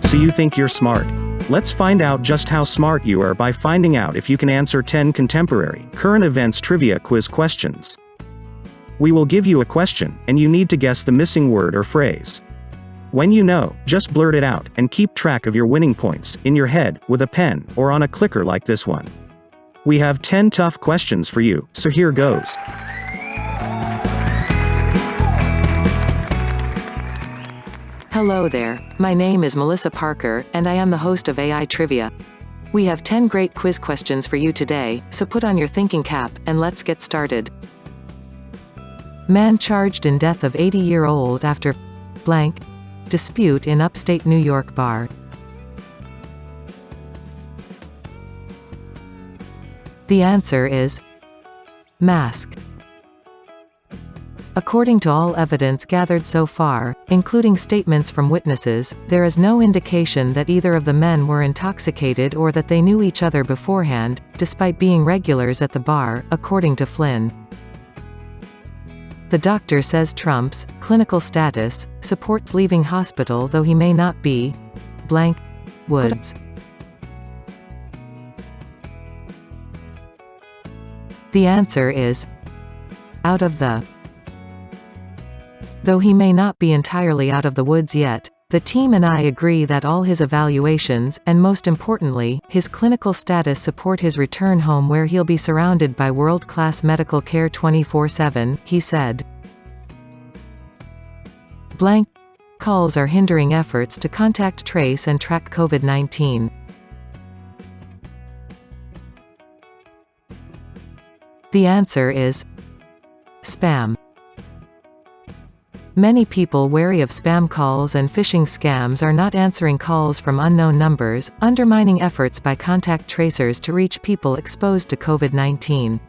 So you think you're smart? Let's find out just how smart you are by finding out if you can answer 10 contemporary, current events trivia quiz questions. We will give you a question, and you need to guess the missing word or phrase. When you know, just blurt it out, and keep track of your winning points, in your head, with a pen, or on a clicker like this one. We have 10 tough questions for you, so here goes. Hello there, my name is Melissa Parker, and I am the host of AiTrivia. We have 10 great quiz questions for you today, so put on your thinking cap, and let's get started. Man charged in death of 80-year-old after blank dispute in upstate New York bar. The answer is mask. According to all evidence gathered so far, including statements from witnesses, there is no indication that either of the men were intoxicated or that they knew each other beforehand, despite being regulars at the bar, according to Flynn. The doctor says Trump's clinical status supports leaving hospital, though he may not be blank woods. The answer is out of the. Though he may not be entirely out of the woods yet, the team and I agree that all his evaluations, and most importantly, his clinical status support his return home where he'll be surrounded by world-class medical care 24/7, he said. Blank calls are hindering efforts to contact trace and track COVID-19. The answer is spam. Many people wary of spam calls and phishing scams are not answering calls from unknown numbers, undermining efforts by contact tracers to reach people exposed to COVID-19.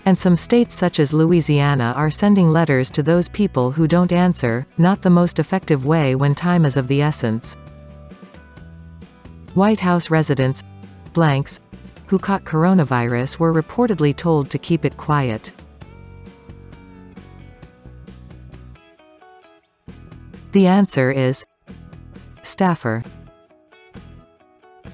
And some states such as Louisiana are sending letters to those people who don't answer, not the most effective way when time is of the essence. White House residents blanks who caught coronavirus were reportedly told to keep it quiet. The answer is staffer.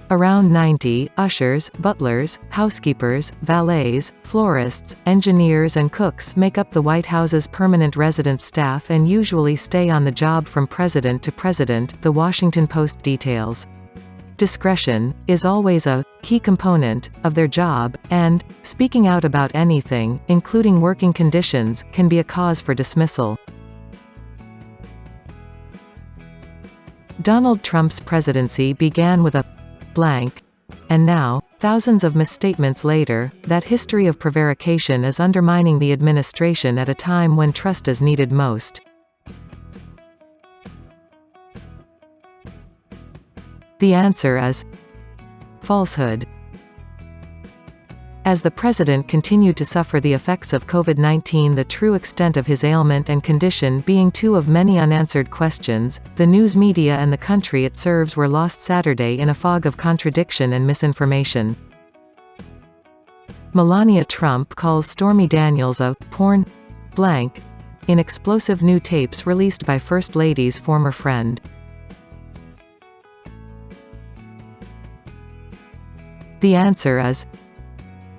Around 90 ushers, butlers, housekeepers, valets, florists, engineers and cooks make up the White House's permanent residence staff and usually stay on the job from president to president, The Washington Post details. Discretion is always a key component of their job, and speaking out about anything, including working conditions, can be a cause for dismissal. Donald Trump's presidency began with a blank, and now, thousands of misstatements later, that history of prevarication is undermining the administration at a time when trust is needed most. The answer is falsehood. As the president continued to suffer the effects of COVID-19, the true extent of his ailment and condition being two of many unanswered questions, the news media and the country it serves were lost Saturday in a fog of contradiction and misinformation. Melania Trump calls Stormy Daniels a porn blank in explosive new tapes released by First Lady's former friend. The answer is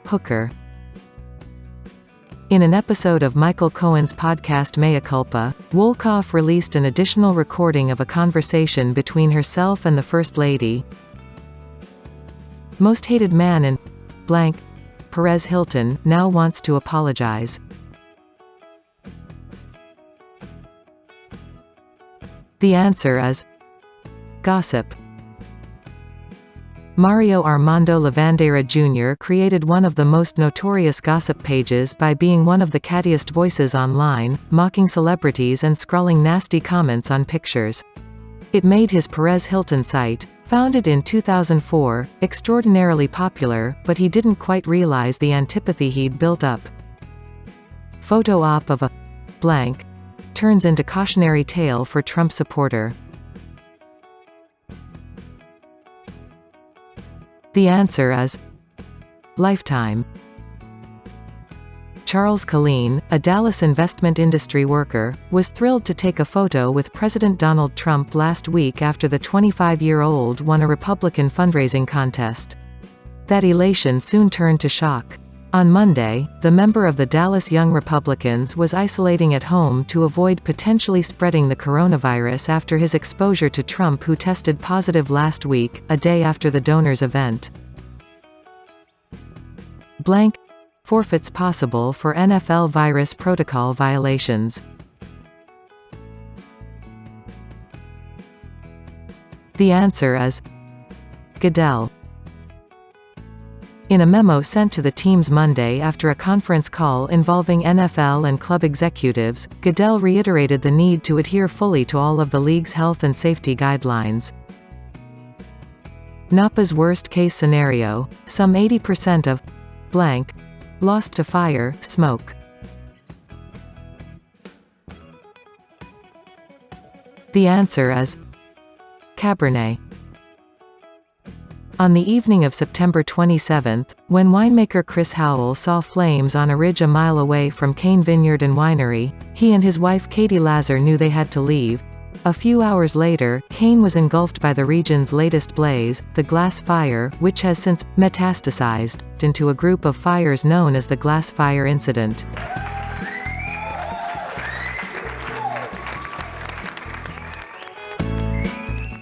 hooker. In an episode of Michael Cohen's podcast Mea Culpa, Wolkoff released an additional recording of a conversation between herself and the First Lady. Most hated man in blank, Perez Hilton, now wants to apologize. The answer is gossip. Mario Armando Lavandera Jr. created one of the most notorious gossip pages by being one of the cattiest voices online, mocking celebrities and scrawling nasty comments on pictures. It made his Perez Hilton site, founded in 2004, extraordinarily popular, but he didn't quite realize the antipathy he'd built up. Photo op of a blank turns into cautionary tale for Trump supporter. The answer is lifetime. Charles Colleen, a Dallas investment industry worker, was thrilled to take a photo with President Donald Trump last week after the 25-year-old won a Republican fundraising contest. That elation soon turned to shock. On Monday, the member of the Dallas Young Republicans was isolating at home to avoid potentially spreading the coronavirus after his exposure to Trump, who tested positive last week, a day after the donors' event. Blank. Forfeits possible for NFL virus protocol violations. The answer is Goodell. In a memo sent to the teams Monday after a conference call involving NFL and club executives, Goodell reiterated the need to adhere fully to all of the league's health and safety guidelines. Napa's worst-case scenario, some 80% of blank lost to fire, smoke. The answer is Cabernet. On the evening of September 27, when winemaker Chris Howell saw flames on a ridge a mile away from Cane Vineyard and Winery, he and his wife Katie Lazar knew they had to leave. A few hours later, Cane was engulfed by the region's latest blaze, the Glass Fire, which has since metastasized into a group of fires known as the Glass Fire Incident.